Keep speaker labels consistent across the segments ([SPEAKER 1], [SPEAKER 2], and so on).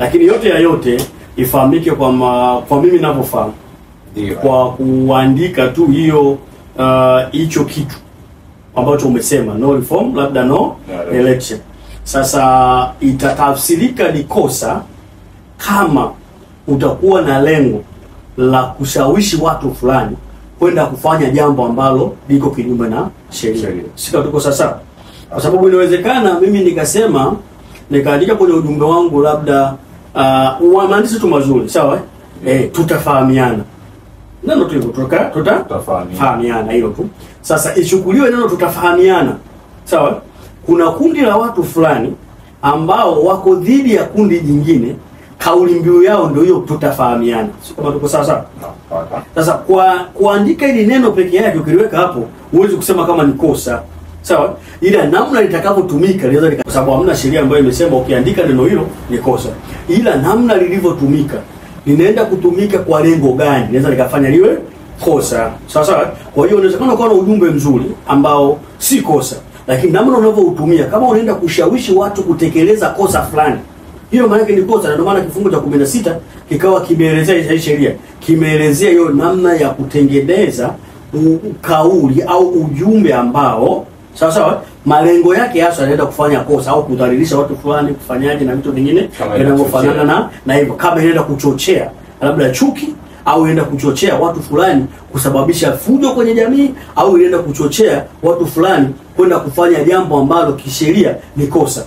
[SPEAKER 1] Lakini yote ya yote ifahamike kwa mimi ninavyofahamu. Ndio. Kwa kuandika tu hiyo hicho kitu ambacho umesema no reform labda no election. Sasa itatafsirika ni kosa kama utakuwa na lengo la kushawishi watu fulani kwenda kufanya jambo ambalo liko kinyume na sheria. Sika tuko sasa. Kwa sababu inawezekana mimi nikasema nikaandika kwenye ujumbe wangu labda maandishi tu mazuri, sawa? Tutafahamiana. Neno tu hivyo tutafahamiana hilo tu. Sasa ichukuliwe neno tutafahamiana. Sawa? Kuna kundi la watu fulani ambao wako dhidi ya kundi jingine, kauli mbiu yao ndio hiyo tutafahamiana. Sio kama tuko sawa sawa? Sasa kwa kuandika hili neno peke yake ukiliweka hapo, huwezi kusema kama ni kosa. Sawa? Ila namna litakavyotumika linaweza kwa sababu hamna sheria ambayo imesema ukiandika neno hilo ni kosa. Ila namna lilivyotumika linaenda kutumika kwa lengo gani linaweza likafanya liwe kosa. Sawa sawa? Kwa hiyo unaweza kuwa na ujumbe mzuri ambao si kosa, lakini namna unavyoutumia kama unaenda kushawishi watu kutekeleza kosa fulani, hiyo maana yake ni kosa. Na ndio maana kifungu cha 16 kikawa kimeelezea hii sheria, kimeelezea hiyo namna ya kutengeneza kauli au ujumbe ambao sawa sawa malengo yake hasa yanaenda kufanya kosa au kudhalilisha watu fulani, kufanyaje na vitu vingine vinavyofanana na hivyo, kama inaenda kuchochea labda chuki au inaenda kuchochea watu fulani kusababisha fujo kwenye jamii au inaenda kuchochea watu fulani kwenda kufanya jambo ambalo kisheria ni kosa,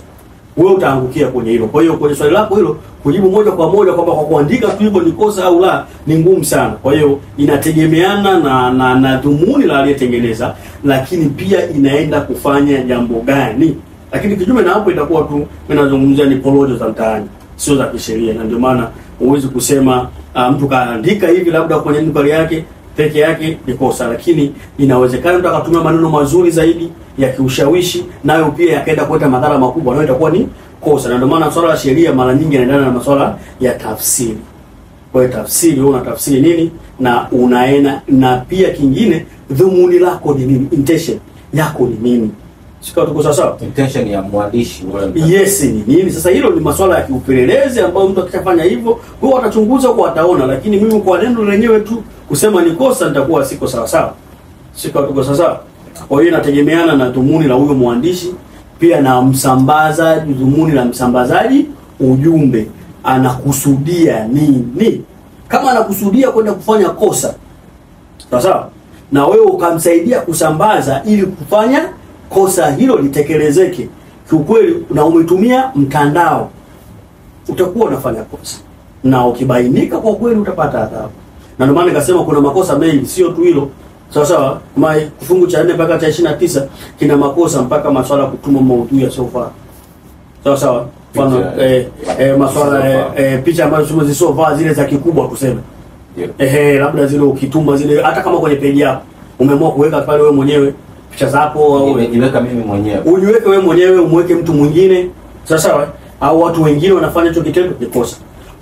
[SPEAKER 1] wewe utaangukia kwenye hilo. Kwa hiyo kwenye swali lako hilo kujibu moja kwa moja kwamba kwa kuandika tu hivyo ni kosa au la ni ngumu sana. Kwa hiyo inategemeana na dhumuni la aliyetengeneza, lakini pia inaenda kufanya jambo gani. Lakini kinyume na hapo itakuwa tu mimi nazungumzia ni porojo za mtaani, sio za kisheria. Na ndio maana huwezi kusema mtu kaandika hivi labda kwenye nukali yake peke yake ni kosa, lakini inawezekana mtu akatumia maneno mazuri zaidi ya kiushawishi nayo pia yakaenda kuleta madhara makubwa, nayo itakuwa ni kosa. Na ndio maana swala la sheria mara nyingi yanaendana na masuala ya tafsiri. Kwa hiyo tafsiri, wewe unatafsiri nini na unaenda, na pia kingine dhumuni lako ni nini, intention yako ni nini. Sika tuko sawa?
[SPEAKER 2] Intention ya mwandishi wewe.
[SPEAKER 1] Yes, ni nini? Sasa hilo ni masuala ya kiupelelezi ambayo mtu akishafanya hivyo, wao watachunguza kwa wataona, lakini mimi kwa neno lenyewe tu kusema ni kosa nitakuwa siko sawa sawa. Sika tuko sawa? Kwa hiyo inategemeana na dhumuni la huyo mwandishi, pia na msambazaji, dhumuni la msambazaji ujumbe anakusudia nini. Kama anakusudia kwenda kufanya kosa, sawa, na wewe ukamsaidia kusambaza ili kufanya kosa hilo litekelezeke kiukweli, na umetumia mtandao, utakuwa unafanya kosa, na ukibainika kwa kweli utapata adhabu. Na ndio maana nikasema kuna makosa mengi, sio tu hilo. Sawa, kama kifungu cha 4 mpaka cha 29 kina makosa mpaka masuala ya kutuma maudhui ya sofa. Sawa, mfano masuala picha ambazo tumezisova zile za kikubwa tuseme. Labda zile ukituma zile hata kama kwenye page yako umeamua kuweka pale wewe mwenyewe picha zako au
[SPEAKER 2] umejiweka mimi mwenyewe.
[SPEAKER 1] Ujiweke wewe mwenyewe, umweke mtu mwingine. Sawa, au watu wengine wanafanya hicho kitendo ni kosa.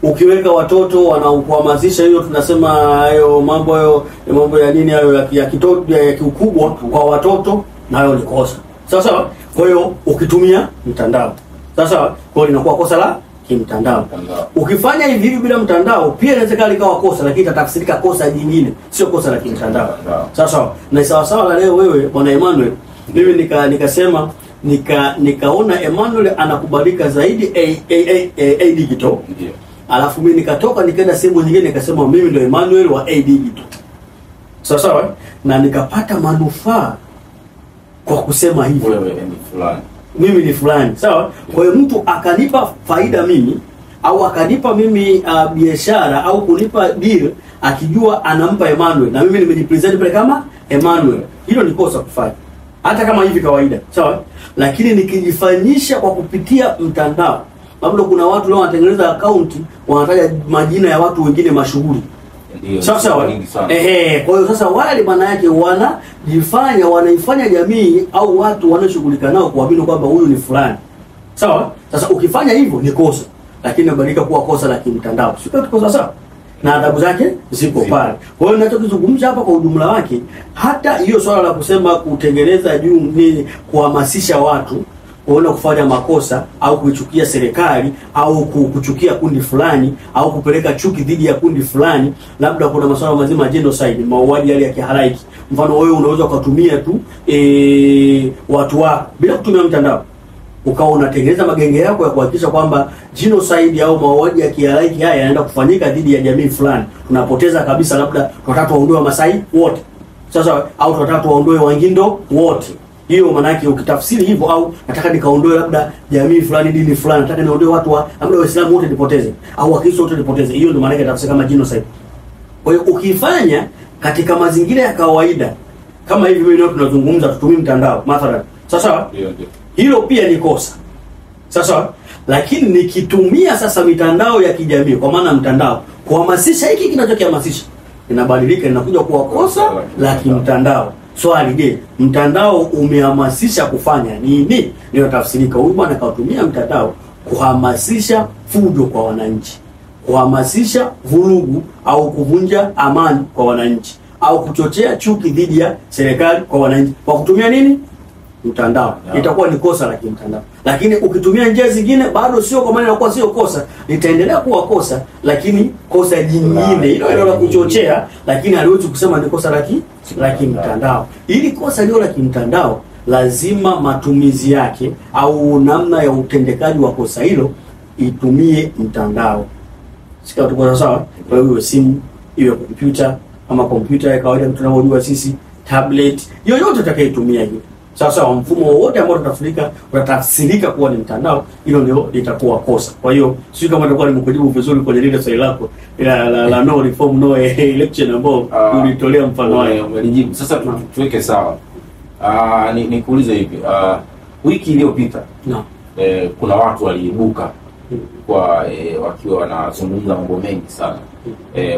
[SPEAKER 1] Ukiweka watoto wanaokuhamasisha, hiyo tunasema hayo mambo ya nini hayo ya kitoto ya kiukubwa kwa watoto, na hayo ni kosa. Sawa. Kwa hiyo ukitumia mtandao, sawa, kwa hiyo inakuwa kosa la kimtandao. Ukifanya hivi bila mtandao pia inawezekana ikawa kosa, lakini itatafsirika kosa jingine, sio kosa la kimtandao. Sawa. Na sawa la leo wewe bwana Emmanuel, mimi nikasema nikaona Emmanuel anakubalika zaidi digital. Alafu mimi nikatoka nikaenda sehemu nyingine nikasema mimi ndio Emmanuel wa digital. Sawa, na nikapata manufaa kwa kusema hivyo.
[SPEAKER 2] Wewe ni fulani,
[SPEAKER 1] mimi ni fulani. Sawa. Kwa hiyo mtu akanipa faida mimi au akanipa mimi biashara au kunipa deal akijua anampa Emmanuel na mimi nimejipresent pale kama Emmanuel, hilo ni kosa kufanya hata kama hivi kawaida. Sawa. Lakini nikijifanyisha kwa kupitia mtandao, labda kuna watu leo wanatengeneza account wanataja majina ya watu wengine mashuhuri. Sawa. Kwa hiyo sasa wale maana yake wanaifanya jamii au watu wanaoshughulika nao kuamini kwamba huyu ni fulani. Sawa? Sasa ukifanya hivyo ni kosa, lakini inabadilika kuwa kosa la kimtandao. Sio kosa sawa? Na adhabu zake ziko pale. Kwa hiyo ninachozungumza hapa kwa ujumla wake, hata hiyo swala la kusema kutengeneza ni kuhamasisha watu kuona kufanya makosa au kuichukia serikali au kuchukia kundi fulani au kupeleka chuki dhidi ya kundi fulani, labda kuna masuala mazima ya genocide, mauaji yale ya kihalaiki. Mfano wewe unaweza kutumia tu watu wako bila kutumia mtandao, ukawa unatengeneza magenge yako ya kuhakikisha kwamba genocide au mauaji ya kihalaiki haya yanaenda kufanyika dhidi ya jamii fulani. Tunapoteza kabisa, labda tunataka waondoe Masai wote sasa, au tunataka waondoe Wangindo wote. Hiyo maana yake ukitafsiri hivyo, au nataka nikaondoe labda jamii fulani, dini fulani, nataka niondoe watu wa labda Waislamu wote nipoteze, au Wakristo wote nipoteze. Hiyo ndio maana yake tafsiri kama genocide. Kwa hiyo ukifanya katika mazingira ya kawaida kama hivi, mimi leo tunazungumza tutumie mtandao mathalan, sasa hilo pia ni kosa sasa. Lakini nikitumia sasa mitandao ya kijamii, kwa maana mtandao kuhamasisha hiki kinachokihamasisha, inabadilika, inakuja kuwa kosa la kimtandao. Swali, je, mtandao umehamasisha kufanya nini? Ndio tafsirika, huyu bwana kautumia mtandao kuhamasisha fujo kwa wananchi, kuhamasisha vurugu au kuvunja amani kwa wananchi, au kuchochea chuki dhidi ya serikali kwa wananchi kwa kutumia nini? Mtandao. Itakuwa ni kosa la kimtandao. Lakini ukitumia njia zingine bado sio, kwa maana inakuwa sio kosa, litaendelea kuwa kosa, lakini kosa jingine hilo la kuchochea, lakini haliwezi kusema ni kosa la kimtandao. Ili kosa hilo la kimtandao, lazima matumizi yake au namna ya utendekaji wa kosa hilo itumie mtandao. Sikia tuko sawa? Kwa hiyo simu, iwe kompyuta ama kompyuta ya kawaida tunavyojua sisi, tablet, yoyote utakayotumia hiyo. Sasa mfumo wote ambao utatafsirika kuwa ni mtandao, hilo ndio litakuwa kosa. Kwa hiyo sio kama nitakuwa nimekujibu vizuri kwenye lile swali lako la no reform no election ambao ulitolea mfano wake.
[SPEAKER 2] Umelijibu. Sasa tuweke sawa. Nikuulize hivi. Wiki iliyopita kuna watu waliibuka kwa wakiwa wanazungumza mambo mengi sana.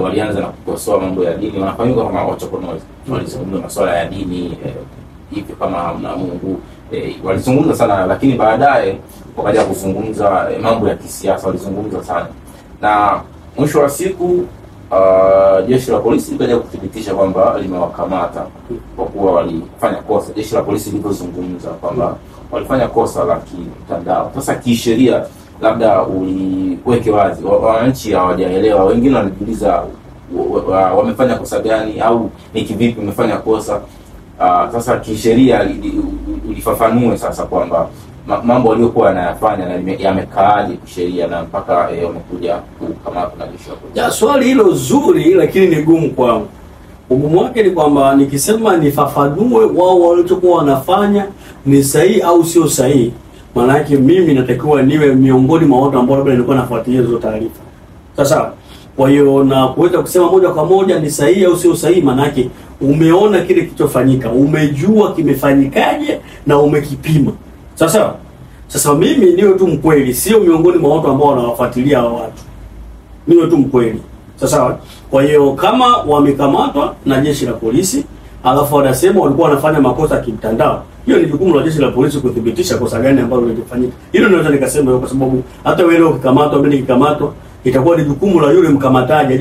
[SPEAKER 2] Walianza na kukosoa mambo ya dini, wanafahamika kama wachokonozi. Walizungumza masuala ya dini hivi kama hamna Mungu, walizungumza sana, lakini baadaye wakaja kuzungumza mambo ya kisiasa, walizungumza sana, na mwisho wa siku jeshi la polisi likaja kuthibitisha kwamba limewakamata kwa kuwa walifanya kosa. Jeshi la polisi lilizungumza kwamba walifanya kosa la kimtandao. Sasa kisheria, labda uliweke wazi, wananchi hawajaelewa, wengine wanajiuliza wamefanya kosa gani au ni kivipi wamefanya kosa. Sasa kisheria ulifafanue sasa kwamba mambo waliokuwa wanayafanya na yamekaaje kisheria na mpaka wamekuja kukamatwa na jeshi la polisi.
[SPEAKER 1] Swali hilo zuri, lakini ni gumu kwangu. Ugumu wake ni kwamba nikisema nifafanue wao walichokuwa wanafanya ni sahihi au sio sahihi, maana yake mimi natakiwa niwe miongoni mwa watu ambao labda nilikuwa nafuatilia hizo taarifa. Sasa kwa hiyo na kuweza kusema moja kwa moja ni sahihi au sio sahihi, maana yake umeona kile kilichofanyika, umejua kimefanyikaje na umekipima. Sasa mimi niwe tu mkweli, sio miongoni mwa watu ambao wanawafuatilia hao watu. Niwe tu mkweli. Sasa kwa hiyo kama wamekamatwa na jeshi la polisi, alafu wanasema walikuwa wanafanya makosa ya kimtandao, hiyo ni jukumu la jeshi la polisi kuthibitisha kosa gani ambalo lilifanyika. Hilo naweza nikasema, kwa sababu hata wewe ukikamatwa, mimi nikikamatwa, itakuwa ni jukumu la yule mkamataji